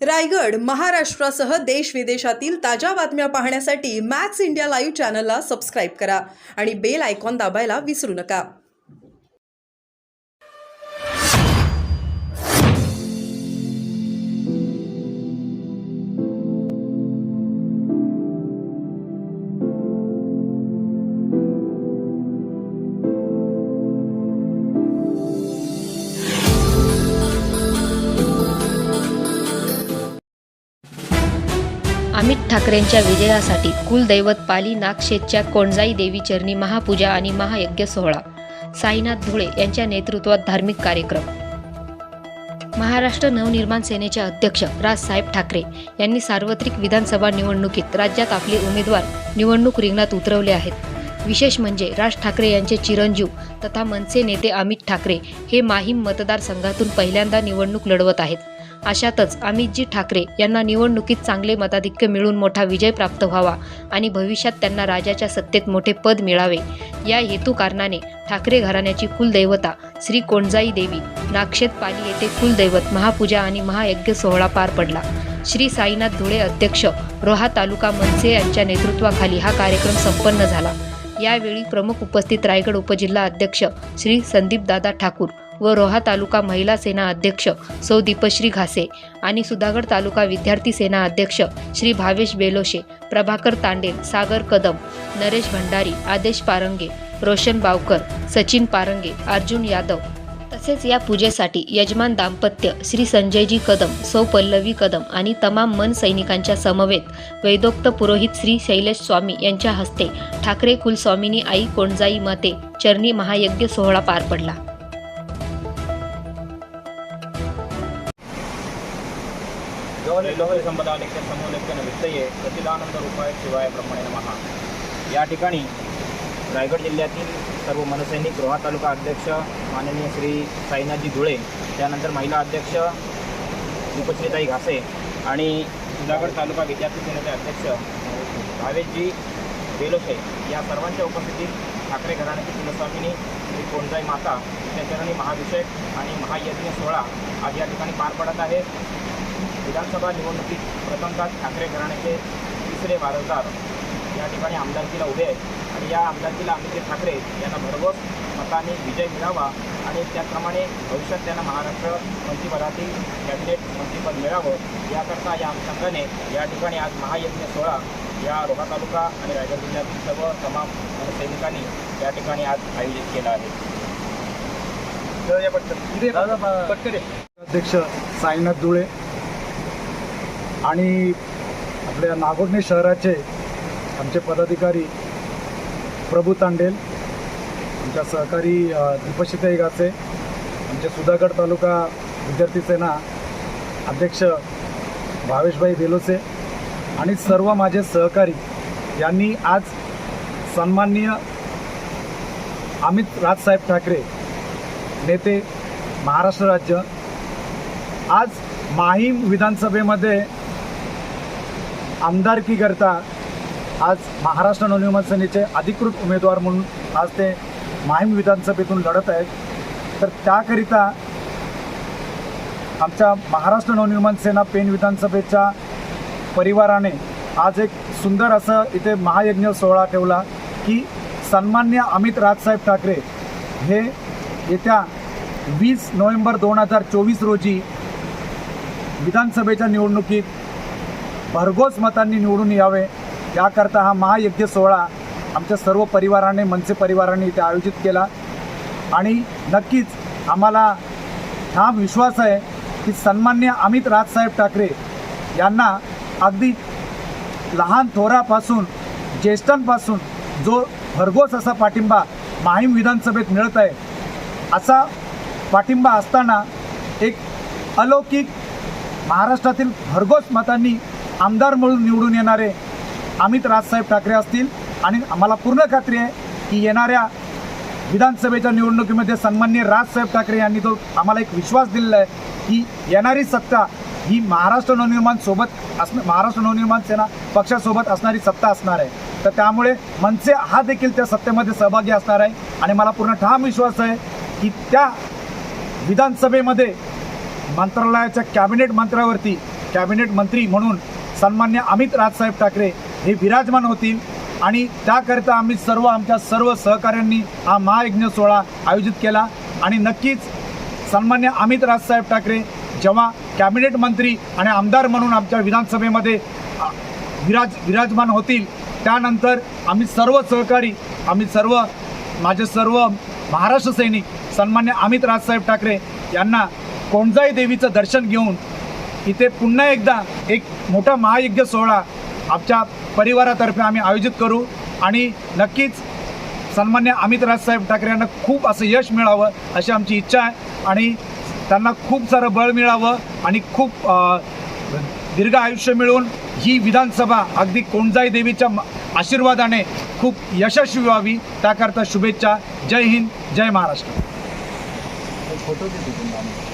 रायगड महाराष्ट्रासह देश विदेशातील ताज्या बातम्या पाहण्यासाठी मॅक्स इंडिया लाईव्ह चॅनलला सबस्क्राईब करा आणि बेल आयकॉन दाबायला विसरू नका। अमित ठाकरेंच्या विजयासाठी कुलदैवत पाली नागशेतच्या कोणजाई देवी चरणी महापूजा आणि महायज्ञ सोहळा। साईनाथ धुळे यांच्या नेतृत्वात धार्मिक कार्यक्रम। महाराष्ट्र नवनिर्माण सेनेचे अध्यक्ष राजसाहेब ठाकरे यांनी सार्वत्रिक विधानसभा निवडणुकीत राज्यात आपले उमेदवार निवडणूक रिंगणात उतरवले आहेत। विशेष म्हणजे राज ठाकरे यांचे चिरंजीव तथा मनसे नेते अमित ठाकरे हे माहीम मतदारसंघातून पहिल्यांदा निवडणूक लढवत आहेत। अशातच अमितजी ठाकरे यांना निवडणुकीत चांगले मताधिक्य मिळून मोठा विजय प्राप्त व्हावा आणि भविष्यात त्यांना राजाच्या सत्तेत मोठे पद मिळावे या हेतू कारणाने ठाकरे घराण्याची कुलदैवता श्री कोणजाई देवी नागशेत पाली येथे कुलदैवत महापूजा आणि महायज्ञ सोहळा पार पडला। श्री साईनाथ धुळे अध्यक्ष रोहा तालुका मनसे यांच्या नेतृत्वाखाली हा कार्यक्रम संपन्न झाला। यावेळी प्रमुख उपस्थित रायगड उपजिल्हा अध्यक्ष श्री संदीप दादा ठाकूर व रोहा तालुका महिला सेना अध्यक्ष सौ दीपश्री घासे आणि सुधागड तालुका विद्यार्थी सेना अध्यक्ष श्री भावेश बेलोशे, प्रभाकर तांडेल, सागर कदम, नरेश भंडारी, आदेश पारंगे, रोशन बावकर, सचिन पारंगे, अर्जुन यादव तसेच या पूजेसाठी यजमान दाम्पत्य श्री संजयजी कदम, सौ पल्लवी कदम आणि तमाम मन सैनिकांच्या समवेत वैदोक्त पुरोहित श्री शैलेश स्वामी यांच्या हस्ते ठाकरे कुलस्वामिनी आई कोणजाई माते चरणी महायज्ञ सोहळा पार पडला। लोहरी संपदालेख्य समूलेख्य वित्तये प्रतिदानंद रूपाय शिवाय ब्रह्मणे नमः। या ठिकाणी रायगड जिल्ह्यातील सर्व मनसैनिक रोहा तालुका अध्यक्ष माननीय श्री साईनाथजी धुळे, त्यानंतर महिला अध्यक्ष दीपश्रीताई घासे आणि सुधागड तालुका विद्यार्थी सेनेचे अध्यक्ष भावेशजी बेलोशे या सर्वांच्या उपस्थितीत ठाकरे घराण्याची कुलस्वामिनी श्री कोणजाई माता यांच्या चरणी महाभिषेक आणि महायज्ञ सोहळा आज या ठिकाणी पार पडत आहे। विधानसभा निवडणुकीत प्रथमतः ठाकरे घराण्याचे तिसरे वारसदार या ठिकाणी आमदारकीला उभे आहेत आणि या आमदारकीला अमित ठाकरे यांना भरघोस मताने विजय मिळावा आणि त्याचप्रमाणे भविष्यात त्यांना महाराष्ट्र मंत्रिपदातील कॅबिनेट मंत्रिपद मिळावं याकरता या अनुषंगाने या ठिकाणी आज महायज्ञ सोहळा या रोहा तालुका आणि रायगड जिल्ह्यातील सर्व तमाम सैनिकांनी या ठिकाणी आज आयोजित केला आहे। अध्यक्ष साईनाथ धुळे आणि आपल्या नागोठणे शहराचे आमचे पदाधिकारी प्रभू तांडेल, आमच्या सहकारी दीपश्रीताई घासे, आमचे सुधागड तालुका विद्यार्थी सेना अध्यक्ष भावेशभाई बेलोसे आणि सर्व माझे सहकारी यांनी आज सन्माननीय अमित राजसाहेब ठाकरे नेते महाराष्ट्र राज्य आज माहीम विधानसभेमध्ये आमदारकी करता आज महाराष्ट्र नवनिर्माण सेनेचे अधिकृत उमेदवार म्हणून आज ते माहीम विधानसभेतून लढत आहेत। तर त्याकरिता आमच्या महाराष्ट्र नवनिर्माण सेना पेन विधानसभेच्या परिवाराने आज एक सुंदर असं इथे महायज्ञ सोहळा ठेवला की सन्मान्य अमित राजसाहेब ठाकरे हे येत्या 20 नोव्हेंबर 2024 रोजी विधानसभेच्या निवडणुकीत भरघोस मतांनी निवडून यावे याकरता हा महायज्ञ सोहळा आमच्या सर्व परिवाराने मनसे परिवाराने इथे आयोजित केला आणि नक्कीच आम्हाला हा विश्वास आहे की सन्मान्य अमित राजसाहेब ठाकरे यांना अगदी लहान थोरापासून ज्येष्ठांपासून जो भरघोस असा पाठिंबा माहीम विधानसभेत मिळत आहे, असा पाठिंबा असताना एक अलौकिक महाराष्ट्रातील भरघोस मतांनी आमदार म्हणून निवडून येणारे अमित राजसाहेब ठाकरे असतील आणि आम्हाला पूर्ण खात्री आहे की येणाऱ्या विधानसभेच्या निवडणुकीमध्ये सन्माननीय राजसाहेब ठाकरे यांनी जो आम्हाला एक विश्वास दिलेला आहे की येणारी सत्ता ही महाराष्ट्र नवनिर्माण सेना पक्षासोबत असणारी सत्ता असणार आहे। तर त्यामुळे मनसे हा देखील त्या सत्तेमध्ये सहभागी असणार आहे आणि मला पूर्ण ठाम विश्वास आहे की त्या विधानसभेमध्ये मंत्रालयाच्या कॅबिनेट मंत्र्यावरती कॅबिनेट मंत्री म्हणून सन्मान्य अमित राजसाहेब ठाकरे हे विराजमान होतील आणि त्याकरता आम्ही आमच्या सर्व सहकाऱ्यांनी हा महायज्ञ सोहळा आयोजित केला आणि नक्कीच सन्मान्य अमित राजसाहेब ठाकरे जेव्हा कॅबिनेट मंत्री आणि आमदार म्हणून आमच्या विधानसभेमध्ये विराजमान होतील त्यानंतर आम्ही सर्व सहकारी माझे सर्व महाराष्ट्र सैनिक सन्मान्य अमित राजसाहेब ठाकरे यांना कोणजाई देवीचं दर्शन घेऊन इथे पुन्हा एकदा एक मोठा महायज्ञ सोहळा आमच्या परिवारातर्फे आम्ही आयोजित करू आणि नक्कीच सन्मान्य अमित राजसाहेब ठाकरे यांना खूप असं यश मिळावं अशी आमची इच्छा आहे आणि त्यांना खूप सारं बळ मिळावं आणि खूप दीर्घ आयुष्य मिळून ही विधानसभा अगदी कोणजाई देवीच्या आशीर्वादाने खूप यशस्वी व्हावी त्याकरता शुभेच्छा. जय हिंद, जय महाराष्ट्र. फोटो